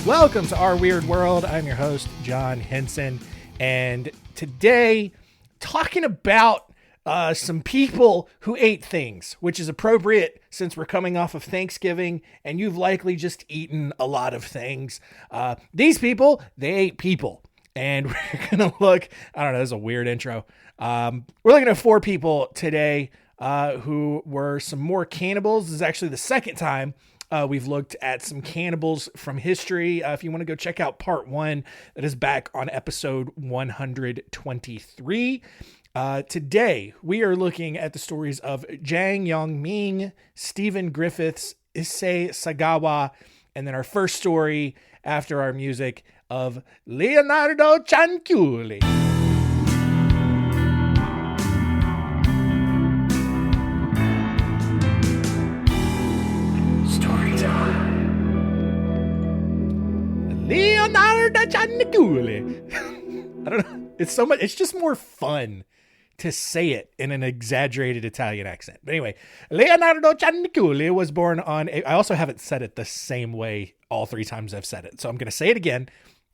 Welcome to Our Weird World. I'm your host, John Henson, and today, talking about some people who ate things, which is appropriate since we're coming off of Thanksgiving, and you've likely just eaten a lot of things. These people, they ate people, and we're going to look, I don't know, this is a weird intro. We're looking at 4 people today who were some more cannibals. This is actually the second time we've looked at some cannibals from history. If you want to go check out part 1, that is back on episode 123. Today, we are looking at the stories of Zhang Yongming, Stephen Griffiths, Issei Sagawa, and then our first story after our music of Leonarda Cianciulli. Leonarda Cianciulli. I don't know. It's so much. It's just more fun to say it in an exaggerated Italian accent. But anyway, Leonarda Cianciulli was born on. I also haven't said it the same way all 3 times I've said it, so I'm going to say it again,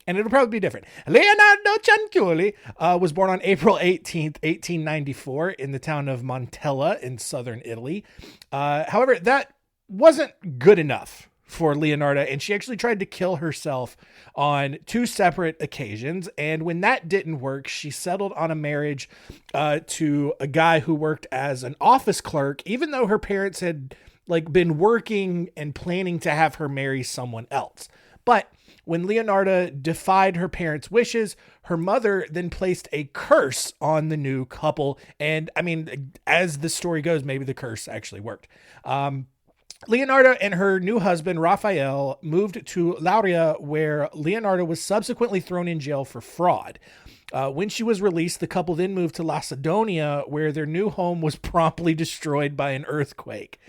and it'll probably be different. Leonarda Cianciulli was born on April 18th, 1894, in the town of Montella in southern Italy. However, that wasn't good enough for Leonarda, and she actually tried to kill herself on 2 separate occasions. And when that didn't work, she settled on a marriage to a guy who worked as an office clerk, even though her parents had been working and planning to have her marry someone else. But when Leonarda defied her parents' wishes, her mother then placed a curse on the new couple. And I mean, as the story goes, maybe the curse actually worked. Leonarda and her new husband, Raphael, moved to Lauria, where Leonarda was subsequently thrown in jail for fraud. When she was released, the couple then moved to Lacedonia, where their new home was promptly destroyed by an earthquake.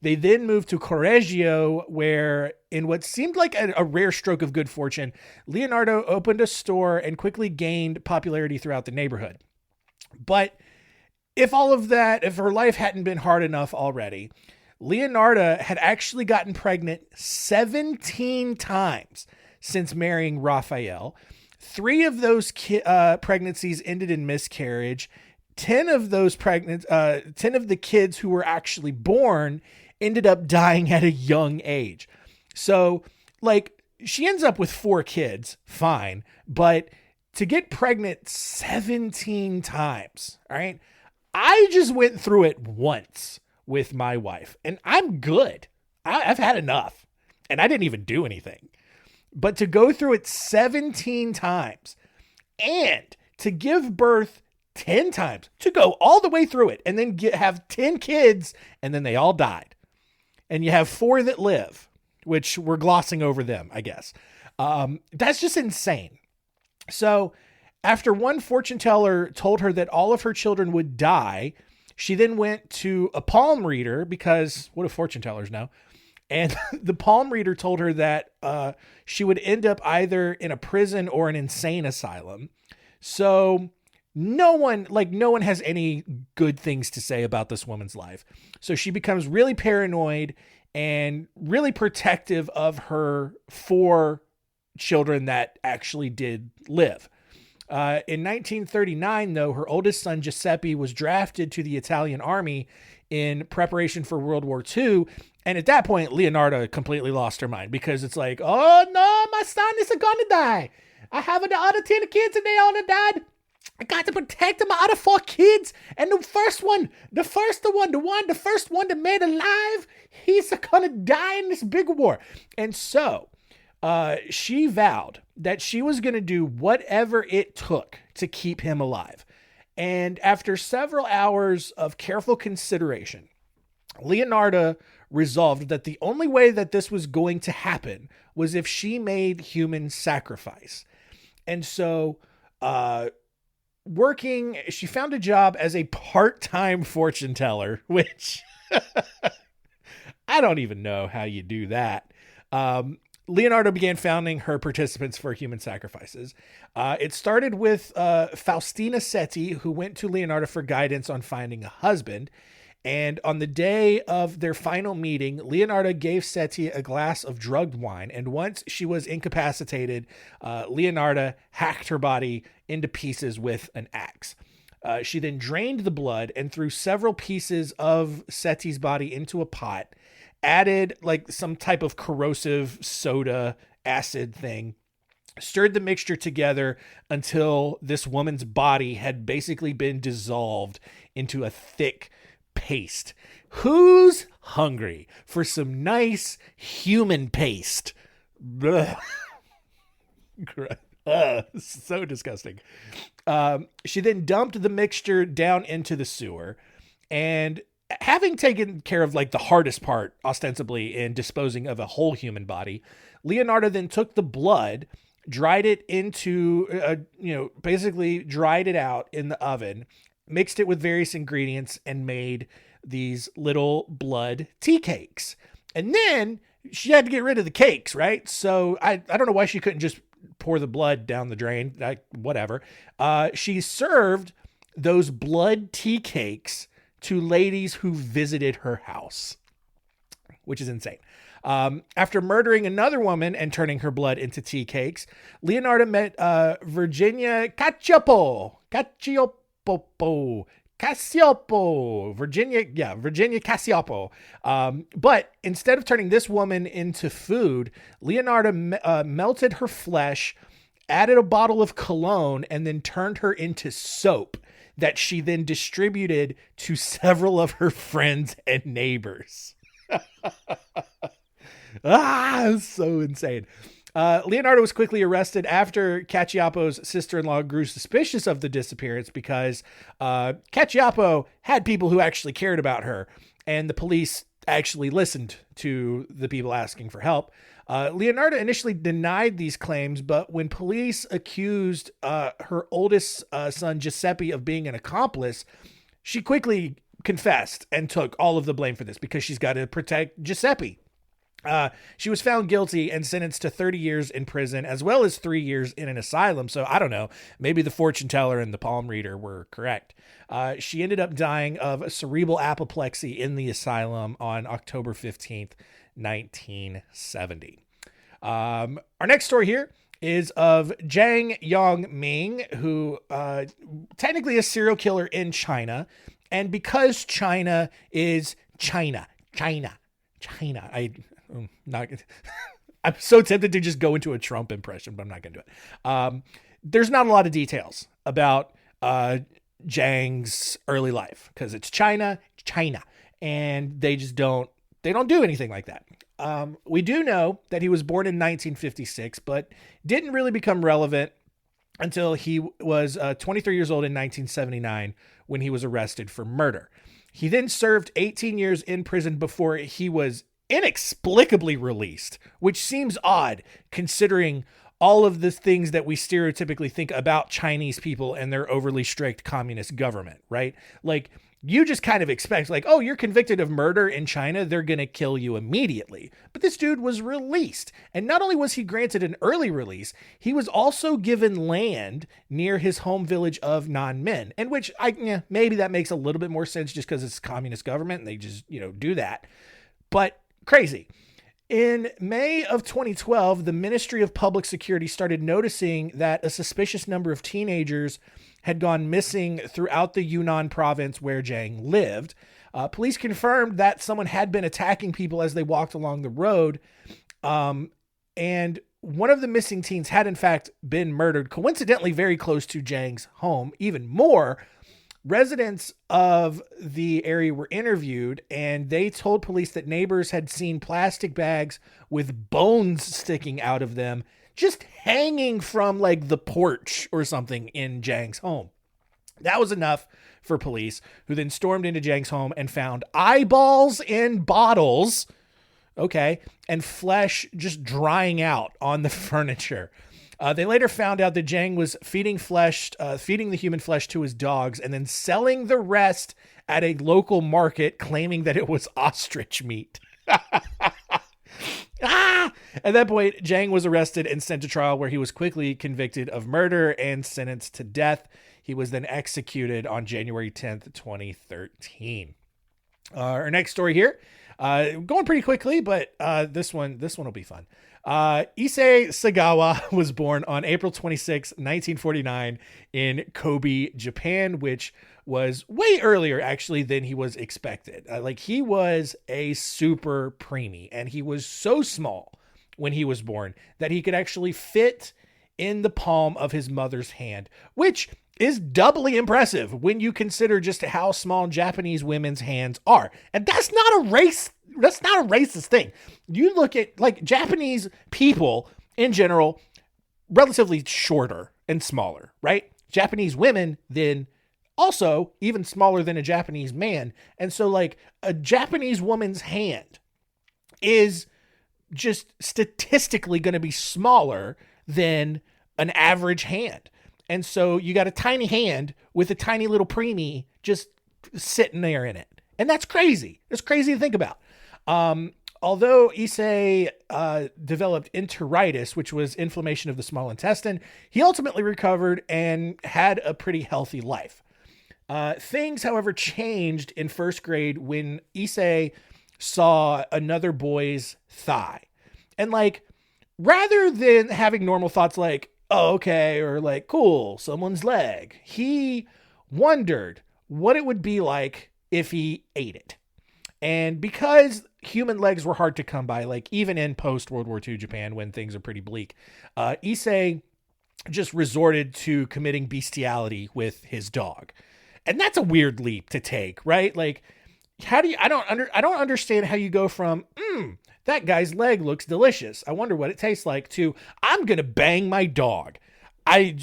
They then moved to Correggio, where, in what seemed like a rare stroke of good fortune, Leonarda opened a store and quickly gained popularity throughout the neighborhood. But if her life hadn't been hard enough already, Leonarda had actually gotten pregnant 17 times since marrying Raphael. 3 of those pregnancies ended in miscarriage. 10 of the kids who were actually born ended up dying at a young age. So, she ends up with 4 kids, fine, but to get pregnant 17 times, all right? I just went through it once with my wife, and I'm good. I've had enough, and I didn't even do anything. But to go through it 17 times and to give birth 10 times, to go all the way through it and then have 10 kids, and then they all died. And you have 4 that live, which we're glossing over them, I guess. That's just insane. So after one fortune teller told her that all of her children would die, she then went to a palm reader, because what do fortune tellers know? And the palm reader told her that she would end up either in a prison or an insane asylum. So no one has any good things to say about this woman's life. So she becomes really paranoid and really protective of her 4 children that actually did live. In 1939, though, her oldest son, Giuseppe, was drafted to the Italian army in preparation for World War II. And at that point, Leonarda completely lost her mind, because it's like, oh no, my son is going to die. I have the other 10 kids and they all died. I got to protect my other 4 kids. And the first one that made alive, he's going to die in this big war. And so she vowed that she was going to do whatever it took to keep him alive. And after several hours of careful consideration, Leonarda resolved that the only way that this was going to happen was if she made human sacrifice. And so, she found a job as a part-time fortune teller, which I don't even know how you do that. Leonarda began founding her participants for human sacrifices. It started with Faustina Setti, who went to Leonarda for guidance on finding a husband. And on the day of their final meeting, Leonarda gave Seti a glass of drugged wine. And once she was incapacitated, Leonarda hacked her body into pieces with an axe. She then drained the blood and threw several pieces of Seti's body into a pot, added like some type of corrosive soda acid thing, stirred the mixture together until this woman's body had basically been dissolved into a thick paste. Who's hungry for some nice human paste? So disgusting. She then dumped the mixture down into the sewer, and having taken care of like the hardest part, ostensibly in disposing of a whole human body, Leonarda then took the blood, dried it into, basically dried it out in the oven, mixed it with various ingredients, and made these little blood tea cakes. And then she had to get rid of the cakes, right? So I don't know why she couldn't just pour the blood down the drain, whatever. She served those blood tea cakes to ladies who visited her house, which is insane. After murdering another woman and turning her blood into tea cakes, Leonarda met Virginia Virginia Cassioppo. But instead of turning this woman into food, Leonarda melted her flesh, added a bottle of cologne, and then turned her into soap that she then distributed to several of her friends and neighbors. So insane. Leonarda was quickly arrested after Cacioppo's sister-in-law grew suspicious of the disappearance because Cacioppo had people who actually cared about her, and the police actually listened to the people asking for help. Leonarda initially denied these claims, but when police accused her oldest son, Giuseppe, of being an accomplice, she quickly confessed and took all of the blame for this because she's got to protect Giuseppe. She was found guilty and sentenced to 30 years in prison, as well as 3 years in an asylum. So I don't know, maybe the fortune teller and the palm reader were correct. She ended up dying of cerebral apoplexy in the asylum on October 15th, 1970. Our next story here is of Zhang Yongming, who technically a serial killer in China. And because China is China, I'm so tempted to just go into a Trump impression, but I'm not going to do it. There's not a lot of details about Zhang's early life because it's China, and they don't do anything like that. We do know that he was born in 1956, but didn't really become relevant until he was 23 years old in 1979 when he was arrested for murder. He then served 18 years in prison before he was inexplicably released, which seems odd considering all of the things that we stereotypically think about Chinese people and their overly strict communist government, right? Like, you just kind of expect, like, oh, you're convicted of murder in China, they're going to kill you immediately. But this dude was released. And not only was he granted an early release, he was also given land near his home village of Nanmen, and which maybe that makes a little bit more sense just because it's communist government and they just, do that. But crazy. In May of 2012, the Ministry of Public Security started noticing that a suspicious number of teenagers had gone missing throughout the Yunnan province where Zhang lived. Police confirmed that someone had been attacking people as they walked along the road. And one of the missing teens had in fact been murdered, coincidentally very close to Zhang's home. Even more, residents of the area were interviewed, and they told police that neighbors had seen plastic bags with bones sticking out of them, just hanging from like the porch or something in Zhang's home. That was enough for police, who then stormed into Zhang's home and found eyeballs in bottles, and flesh just drying out on the furniture. They later found out that Zhang was feeding the human flesh to his dogs and then selling the rest at a local market, claiming that it was ostrich meat. At that point, Zhang was arrested and sent to trial, where he was quickly convicted of murder and sentenced to death. He was then executed on January 10th, 2013. Our next story here, going pretty quickly, but this one will be fun. Issei Sagawa was born on April 26, 1949 in Kobe, Japan, which was way earlier actually than he was expected. Like he was a super preemie, and he was so small when he was born that he could actually fit in the palm of his mother's hand, which is doubly impressive when you consider just how small Japanese women's hands are. And that's not a racist thing. You look at like Japanese people in general, relatively shorter and smaller, right? Japanese women then also even smaller than a Japanese man. And so like a Japanese woman's hand is just statistically going to be smaller than an average hand. And so you got a tiny hand with a tiny little preemie just sitting there in it. And that's crazy. It's crazy to think about. Although Issei developed enteritis, which was inflammation of the small intestine, he ultimately recovered and had a pretty healthy life. Things, however, changed in first grade when Issei saw another boy's thigh. And like, rather than having normal thoughts like, oh, okay, or like, cool, someone's leg, he wondered what it would be like if he ate it. And because human legs were hard to come by, like even in post-World War II Japan when things are pretty bleak, Issei just resorted to committing bestiality with his dog. And that's a weird leap to take, right? Like, how do you, I don't understand how you go from, that guy's leg looks delicious, I wonder what it tastes like, to I'm going to bang my dog. I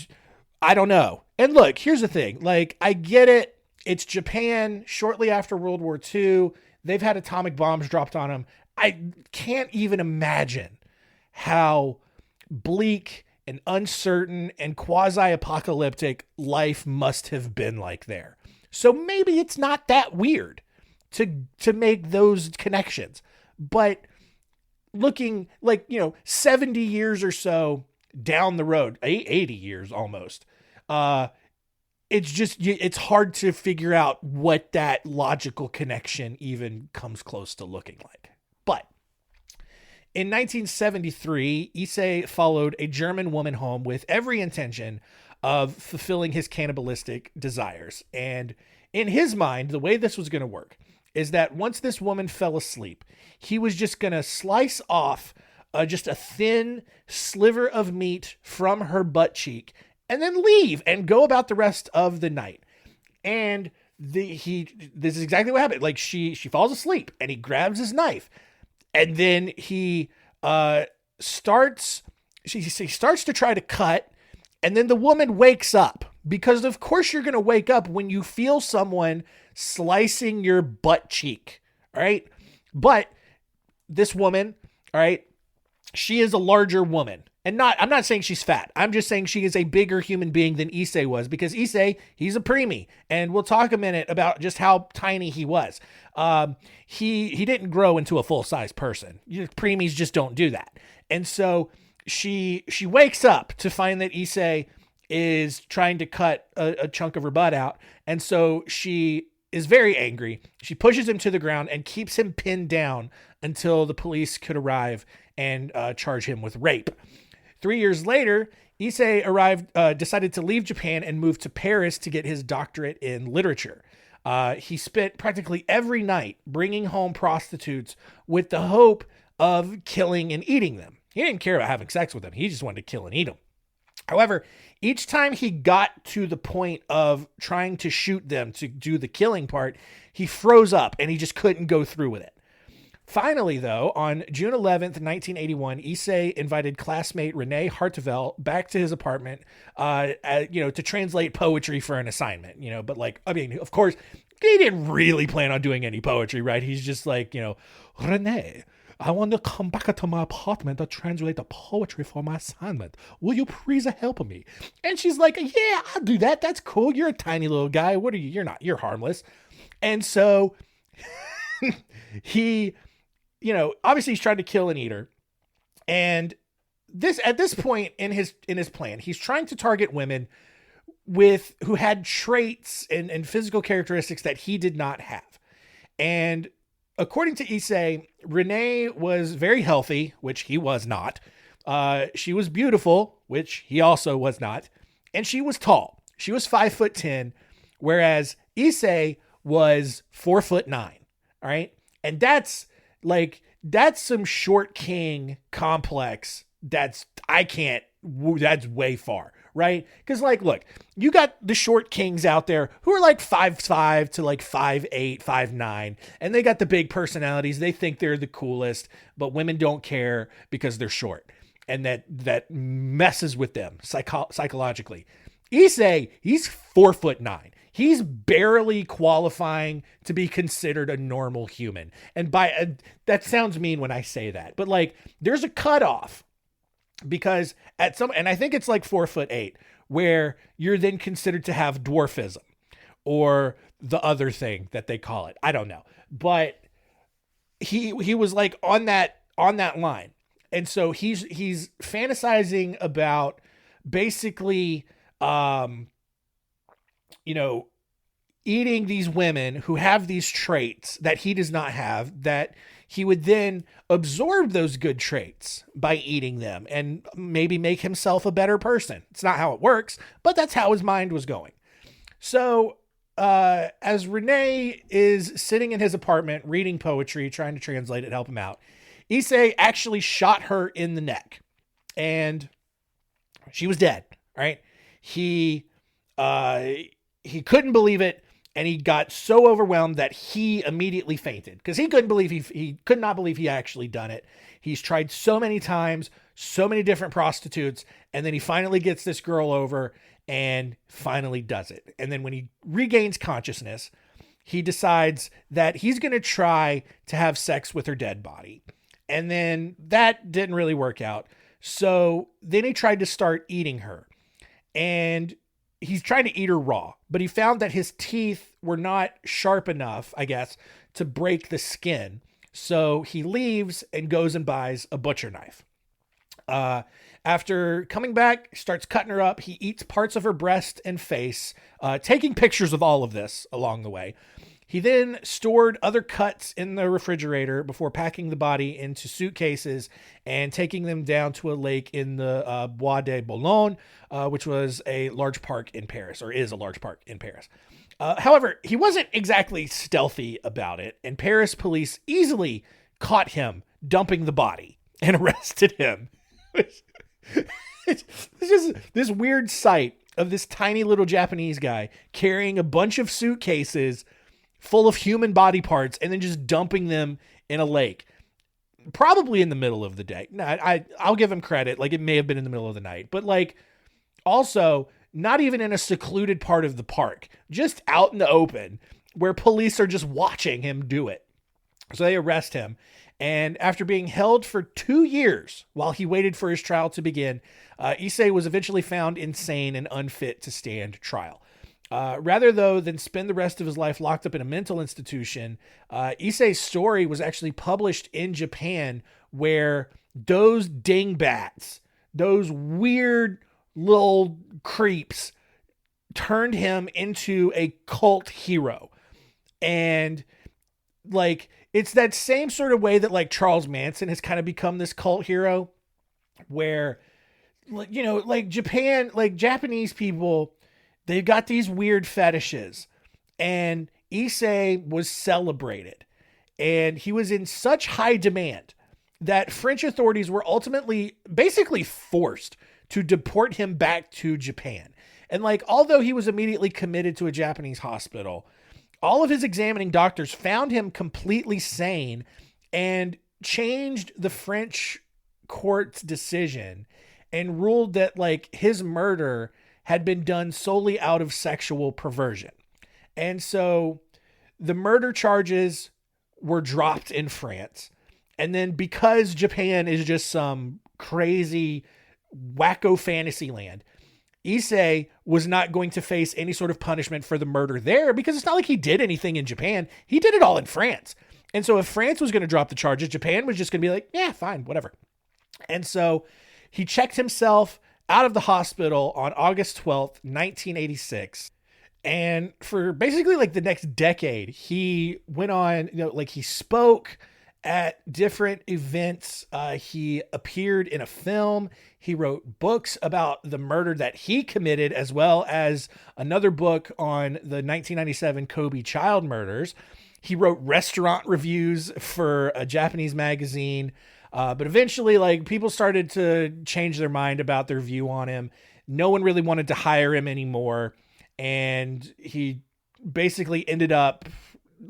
don't know. And look, here's the thing. Like, I get it. It's Japan shortly after World War II. They've had atomic bombs dropped on them. I can't even imagine how bleak and uncertain and quasi-apocalyptic life must have been like there. So maybe it's not that weird to make those connections. But looking like, 70 years or so down the road, 80 years almost, it's hard to figure out what that logical connection even comes close to looking like. But in 1973, Issei followed a German woman home with every intention of fulfilling his cannibalistic desires. And in his mind, the way this was going to work is that once this woman fell asleep, he was just going to slice off just a thin sliver of meat from her butt cheek and then leave and go about the rest of the night. And this is exactly what happened. Like she falls asleep and he grabs his knife, and then he starts to try to cut, and then the woman wakes up, because of course you're going to wake up when you feel someone slicing your butt cheek. All right. But this woman, all right, she is a larger woman. And I'm not saying she's fat. I'm just saying she is a bigger human being than Issei was, because Issei, he's a preemie, and we'll talk a minute about just how tiny he was. He didn't grow into a full-size person. Preemies just don't do that. And so she wakes up to find that Issei is trying to cut a chunk of her butt out. And so she is very angry. She pushes him to the ground and keeps him pinned down until the police could arrive and charge him with rape. 3 years later, Issei decided to leave Japan and move to Paris to get his doctorate in literature. He spent practically every night bringing home prostitutes with the hope of killing and eating them. He didn't care about having sex with them. He just wanted to kill and eat them. However, each time he got to the point of trying to shoot them to do the killing part, he froze up and he just couldn't go through with it. Finally, though, on June 11th, 1981, Issei invited classmate Renee Hartevel back to his apartment, to translate poetry for an assignment, but of course, he didn't really plan on doing any poetry, right? He's just like, Renee, I want to come back to my apartment to translate the poetry for my assignment. Will you please help me? And she's like, yeah, I'll do that. That's cool. You're a tiny little guy. What are you? You're harmless. And so he, obviously he's trying to kill and eat her. And at this point in his plan, he's trying to target women who had traits and physical characteristics that he did not have. And according to Issei, Renee was very healthy, which he was not. She was beautiful, which he also was not. And she was tall. She was 5'10", whereas Issei was 4'9". All right. And that's some short king complex. That's way far. Right. Cause look, you got the short kings out there who are 5'5" to 5'8", 5'9", and they got the big personalities. They think they're the coolest, but women don't care because they're short, and that messes with them psychologically. Issei, he's 4'9". He's barely qualifying to be considered a normal human. And that sounds mean when I say that, but there's a cutoff. Because and I think it's 4'8", where you're then considered to have dwarfism, or the other thing that they call it. I don't know, but he was on that line, and so he's fantasizing about basically, eating these women who have these traits that he does not have, that he would then absorb those good traits by eating them and maybe make himself a better person. It's not how it works, but that's how his mind was going. So as Renee is sitting in his apartment reading poetry, trying to translate it, help him out, Issei actually shot her in the neck, and she was dead. Right? He couldn't believe it. And he got so overwhelmed that he immediately fainted, because he couldn't believe he could not believe he actually done it. He's tried so many times, so many different prostitutes. And then he finally gets this girl over and finally does it. And then when he regains consciousness, he decides that he's going to try to have sex with her dead body. And then that didn't really work out. So then he tried to start eating her, and he's trying to eat her raw, but he found that his teeth were not sharp enough, I guess, to break the skin. So he leaves and goes and buys a butcher knife. After coming back, starts cutting her up. He eats parts of her breast and face, taking pictures of all of this along the way. He then stored other cuts in the refrigerator before packing the body into suitcases and taking them down to a lake in the Bois de Boulogne, which was a large park in Paris, or is a large park in Paris. However, he wasn't exactly stealthy about it, and Paris police easily caught him dumping the body and arrested him. It's just this weird sight of this tiny little Japanese guy carrying a bunch of suitcases full of human body parts and then just dumping them in a lake, probably in the middle of the day. Now, I'll give him credit. It may have been in the middle of the night, but also not even in a secluded part of the park, just out in the open where police are just watching him do it. So they arrest him. And after being held for 2 years while he waited for his trial to begin, Issei was eventually found insane and unfit to stand trial. Rather, though, than spend the rest of his life locked up in a mental institution, Issei's story was actually published in Japan, where those dingbats, those weird little creeps, turned him into a cult hero. And it's that same sort of way that Charles Manson has kind of become this cult hero, where, Japan, Japanese people, they've got these weird fetishes, and Issei was celebrated, and he was in such high demand that French authorities were ultimately basically forced to deport him back to Japan. And although he was immediately committed to a Japanese hospital, all of his examining doctors found him completely sane and changed the French court's decision and ruled that his murder had been done solely out of sexual perversion. And so the murder charges were dropped in France. And then, because Japan is just some crazy wacko fantasy land, Issei was not going to face any sort of punishment for the murder there, because it's not like he did anything in Japan. He did it all in France. And so if France was going to drop the charges, Japan was just going to be like, yeah, fine, whatever. And so he checked himself out of the hospital on August 12th, 1986. And for basically like the next decade, he went on, like he spoke at different events. He appeared in a film. He wrote books about the murder that he committed, as well as another book on the 1997 Kobe child murders. He wrote restaurant reviews for a Japanese magazine. But eventually, like, people started to change their mind about their view on him. No one really wanted to hire him anymore. And he basically ended up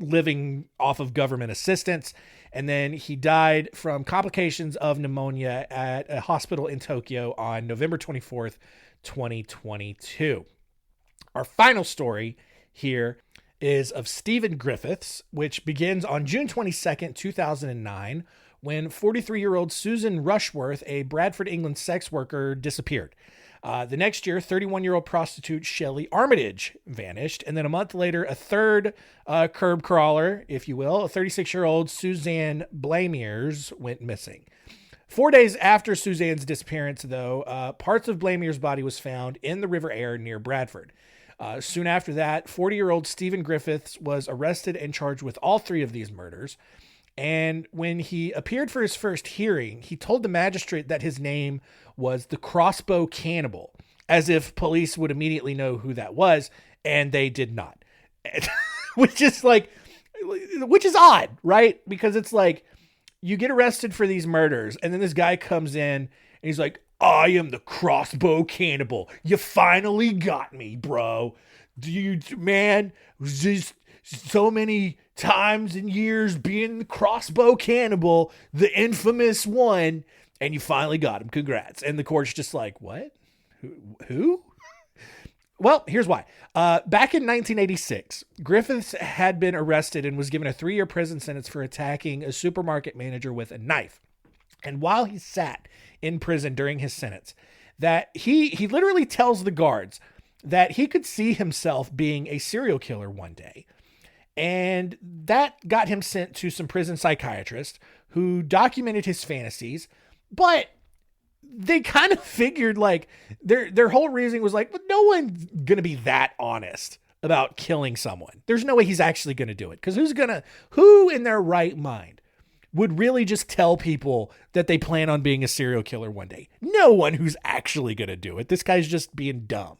living off of government assistance. And then he died from complications of pneumonia at a hospital in Tokyo on November 24th, 2022. Our final story here is of Stephen Griffiths, which begins on June 22nd, 2009, when 43-year-old Susan Rushworth, a Bradford, England sex worker, disappeared. The next year, 31-year-old prostitute Shelley Armitage vanished. And then a month later, a third curb crawler, if you will, a 36-year-old Suzanne Blamiers went missing. 4 days after Suzanne's disappearance, though, parts of Blamier's body was found in the River Aire near Bradford. Soon after that, 40-year-old Stephen Griffiths was arrested and charged with all three of these murders. And when he appeared for his first hearing, he told the magistrate that his name was the Crossbow Cannibal, as if police would immediately know who that was, and they did not. which is odd, right? Because it's like, you get arrested for these murders, and then this guy comes in, and he's like, I am the Crossbow Cannibal. You finally got me, bro. Dude, man, just so many times and years being the Crossbow Cannibal, the infamous one, and you finally got him. Congrats. And the court's just like, what? Who? Well, here's why. Back in 1986, Griffiths had been arrested and was given a 3-year prison sentence for attacking a supermarket manager with a knife. And while he sat in prison during his sentence, that he literally tells the guards that he could see himself being a serial killer one day. And that got him sent to some prison psychiatrists who documented his fantasies, but they kind of figured like their whole reasoning was like, well, no one's going to be that honest about killing someone. There's no way he's actually going to do it. Because who in their right mind would really just tell people that they plan on being a serial killer one day? No one who's actually going to do it. This guy's just being dumb.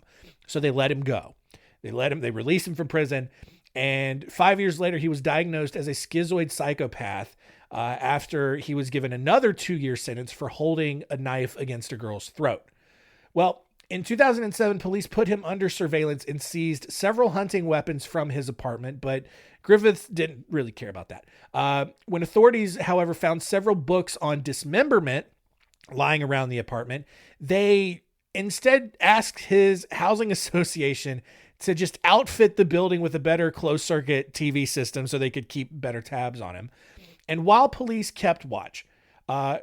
So they let him go. They released him from prison. And 5 years later, he was diagnosed as a schizoid psychopath after he was given another 2-year sentence for holding a knife against a girl's throat. Well, in 2007, police put him under surveillance and seized several hunting weapons from his apartment, but Griffiths didn't really care about that. When authorities, however, found several books on dismemberment lying around the apartment, they instead asked his housing association to just outfit the building with a better closed circuit TV system so they could keep better tabs on him. And while police kept watch,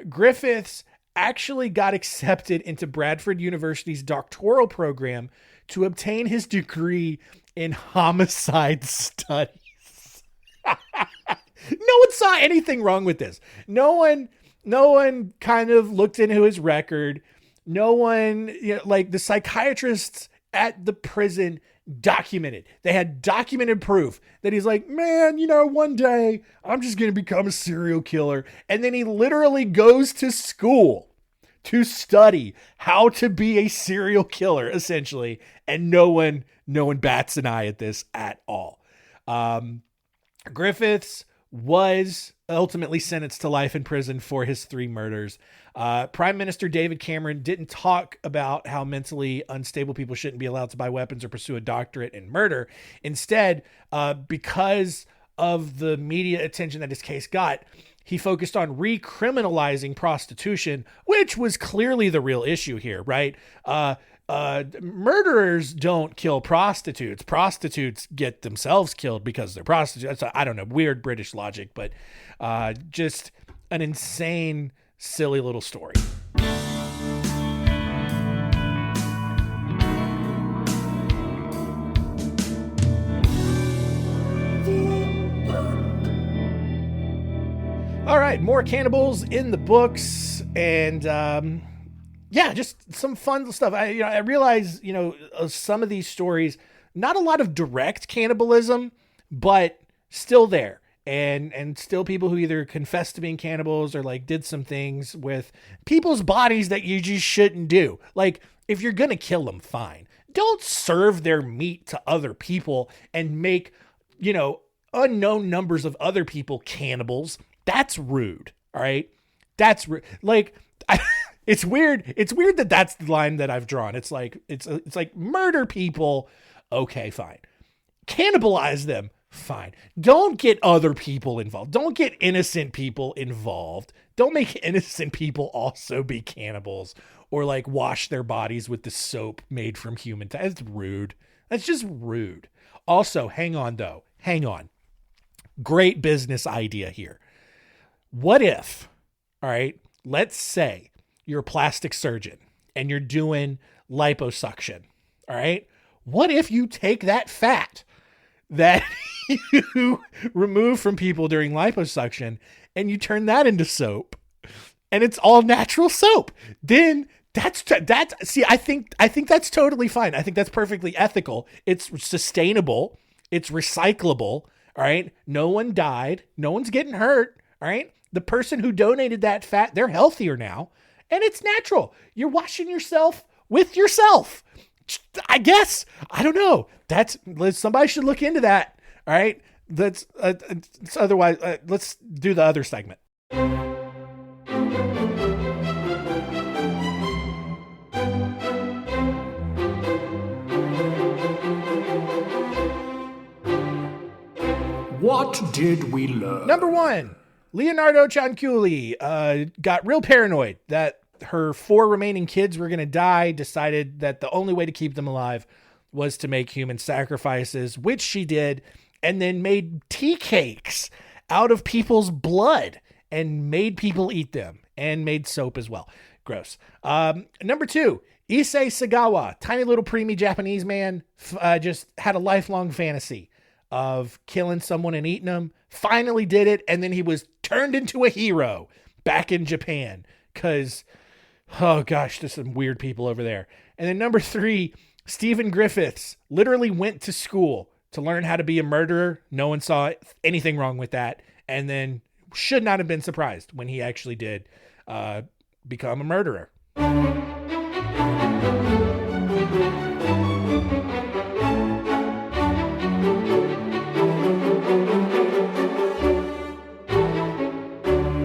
Griffiths actually got accepted into Bradford University's doctoral program to obtain his degree in homicide studies. No one saw anything wrong with this. No one kind of looked into his record. No one, like the psychiatrists at the prison documented. They had documented proof that he's like, man, one day I'm just going to become a serial killer. And then he literally goes to school to study how to be a serial killer, essentially. And no one bats an eye at this at all. Griffiths was ultimately sentenced to life in prison for his 3 murders. Prime Minister David Cameron didn't talk about how mentally unstable people shouldn't be allowed to buy weapons or pursue a doctorate in murder. Instead, because of the media attention that his case got, he focused on recriminalizing prostitution, which was clearly the real issue here, right? Murderers don't kill prostitutes. Prostitutes get themselves killed because they're prostitutes. I don't know, weird British logic, but just an insane, silly little story. All right, more Cannibals in the books, and just some fun stuff. I realize, some of these stories not a lot of direct cannibalism, but still there. And still people who either confessed to being cannibals or like did some things with people's bodies that you just shouldn't do. Like, if you're going to kill them, fine. Don't serve their meat to other people and make, unknown numbers of other people cannibals. That's rude. All right. That's like, it's weird. It's weird that that's the line that I've drawn. It's like, it's like murder people. Okay, fine. Cannibalize them. Fine. Don't get other people involved. Don't get innocent people involved. Don't make innocent people also be cannibals or like wash their bodies with the soap made from human. That's rude. That's just rude. Also, hang on though. Hang on. Great business idea here. What if, all right, let's say you're a plastic surgeon and you're doing liposuction. All right. What if you take that fat that you remove from people during liposuction and you turn that into soap and it's all natural soap? Then that's I think that's totally fine. I think that's perfectly ethical. It's sustainable. It's recyclable. All right. No one died. No one's getting hurt. All right. The person who donated that fat, they're healthier now and it's natural. You're washing yourself with yourself. I guess. I don't know. Somebody should look into that. All right. Otherwise, let's do the other segment. What did we learn? Number 1, Leonarda Cianciulli got real paranoid that her 4 remaining kids were going to die, decided that the only way to keep them alive was to make human sacrifices, which she did, and then made tea cakes out of people's blood and made people eat them and made soap as well. Gross. Number 2, Issei Sagawa, tiny little preemie Japanese man, just had a lifelong fantasy of killing someone and eating them. Finally did it, and then he was turned into a hero back in Japan because, oh gosh, there's some weird people over there. And then number 3, Stephen Griffiths literally went to school to learn how to be a murderer. No one saw anything wrong with that, and then should not have been surprised when he actually did become a murderer.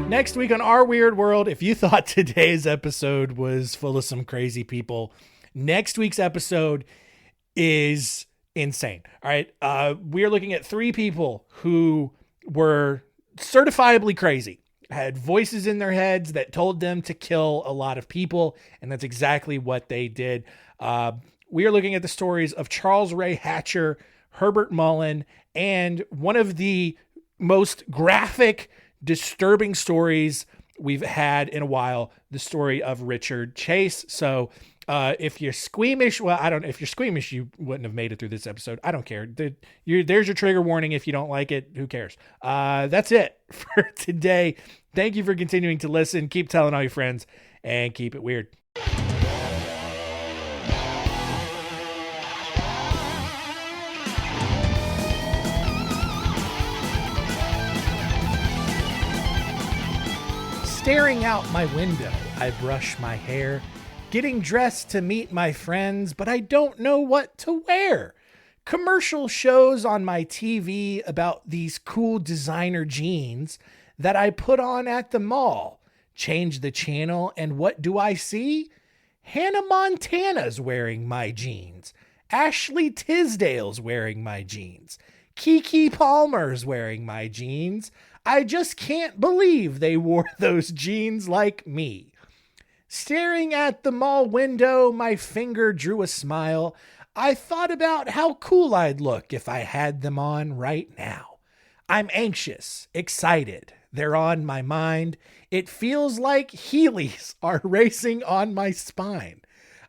Next week on Our Weird World, if you thought today's episode was full of some crazy people, next week's episode is insane. All right. We are looking at 3 people who were certifiably crazy, had voices in their heads that told them to kill a lot of people. And that's exactly what they did. We are looking at the stories of Charles Ray Hatcher, Herbert Mullen, and one of the most graphic, disturbing stories we've had in a while, the story of Richard Chase. So if you're squeamish, well, I don't know. If you're squeamish, you wouldn't have made it through this episode. I don't care. There's your trigger warning. If you don't like it, who cares? That's it for today. Thank you for continuing to listen. Keep telling all your friends and keep it weird. Staring out my window, I brush my hair, getting dressed to meet my friends, but I don't know what to wear. Commercial shows on my TV about these cool designer jeans that I put on at the mall. Change the channel, and what do I see? Hannah Montana's wearing my jeans. Ashley Tisdale's wearing my jeans. Keke Palmer's wearing my jeans. I just can't believe they wore those jeans like me. Staring at the mall window, my finger drew a smile. I thought about how cool I'd look if I had them on right now. I'm anxious, excited. They're on my mind. It feels like Heelys are racing on my spine.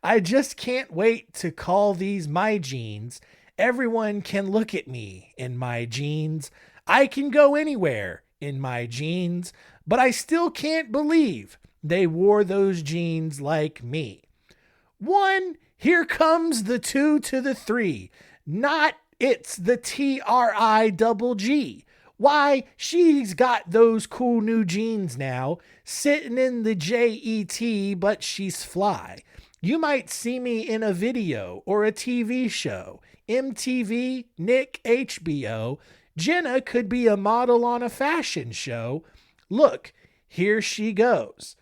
I just can't wait to call these my jeans. Everyone can look at me in my jeans. I can go anywhere in my jeans, but I still can't believe they wore those jeans like me. One Here comes the 2 to the 3. Not it's the TRIGG. Why, she's got those cool new jeans now, sitting in the JET, but she's fly. You might see me in a video or a TV show. MTV, Nick, HBO. Jenna could be a model on a fashion show. Look, here she goes.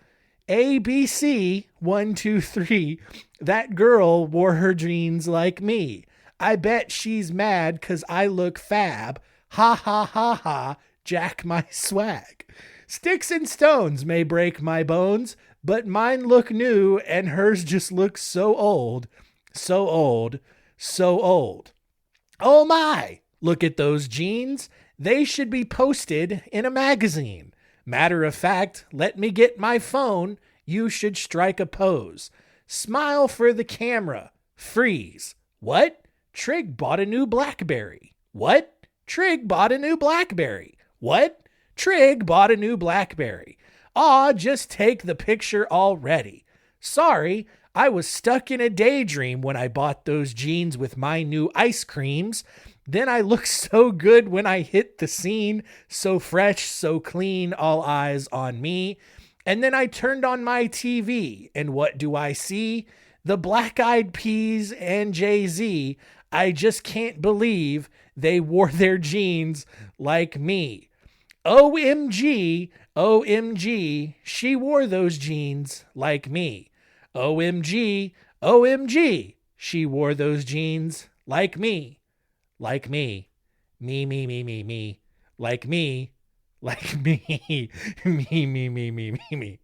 ABC 1, 2, 3. That girl wore her jeans like me. I bet she's mad 'cause I look fab. Ha ha ha ha, jack my swag. Sticks and stones may break my bones, but mine look new and hers just looks so old. So old, so old. Oh my, look at those jeans. They should be posted in a magazine. Matter of fact, let me get my phone. You should strike a pose. Smile for the camera. Freeze. What? Trig bought a new BlackBerry. What? Trig bought a new BlackBerry. What? Trig bought a new BlackBerry. Aw, just take the picture already. Sorry, I was stuck in a daydream when I bought those jeans with my new ice creams. Then I looked so good when I hit the scene, so fresh, so clean, all eyes on me. And then I turned on my TV, and what do I see? The Black Eyed Peas and Jay-Z. I just can't believe they wore their jeans like me. OMG, OMG, she wore those jeans like me. OMG, OMG, she wore those jeans like me. Like me. Me. Like me. Like me. Me.